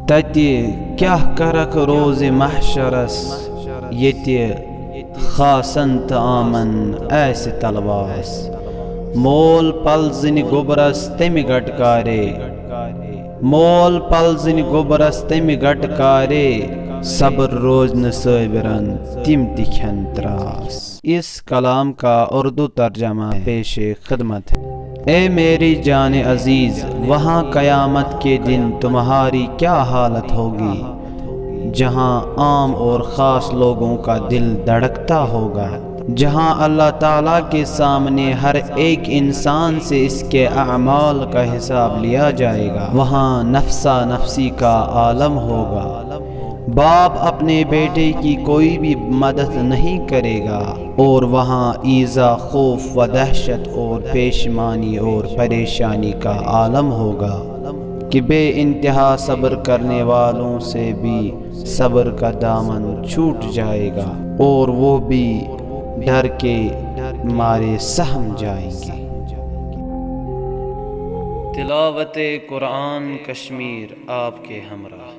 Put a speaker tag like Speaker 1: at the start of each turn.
Speaker 1: تتی کیا کرک روز محشرس یتی خاصن تہ آمن ایسہ تلواس مول پلزن گوبرس تمہ گٹکارے مول پلزن گوبرس تمہ گٹکارے صبر روزن صابرن تم تہ کھین تراس۔ اس کلام کا اردو ترجمہ پیش خدمت ہے۔ اے میری جان عزیز، وہاں قیامت کے دن تمہاری کیا حالت ہوگی جہاں عام اور خاص لوگوں کا دل دھڑکتا ہوگا، جہاں اللہ تعالیٰ کے سامنے ہر ایک انسان سے اس کے اعمال کا حساب لیا جائے گا۔ وہاں نفسا نفسی کا عالم ہوگا، باپ اپنے بیٹے کی کوئی بھی مدد نہیں کرے گا، اور وہاں ایذا، خوف و دہشت اور پیشمانی اور پریشانی کا عالم ہوگا کہ بے انتہا صبر کرنے والوں سے بھی صبر کا دامن چھوٹ جائے گا اور وہ بھی ڈر کے مارے سہم جائیں گے۔ تلاوت قرآن کشمیر آپ کے ہمراہ۔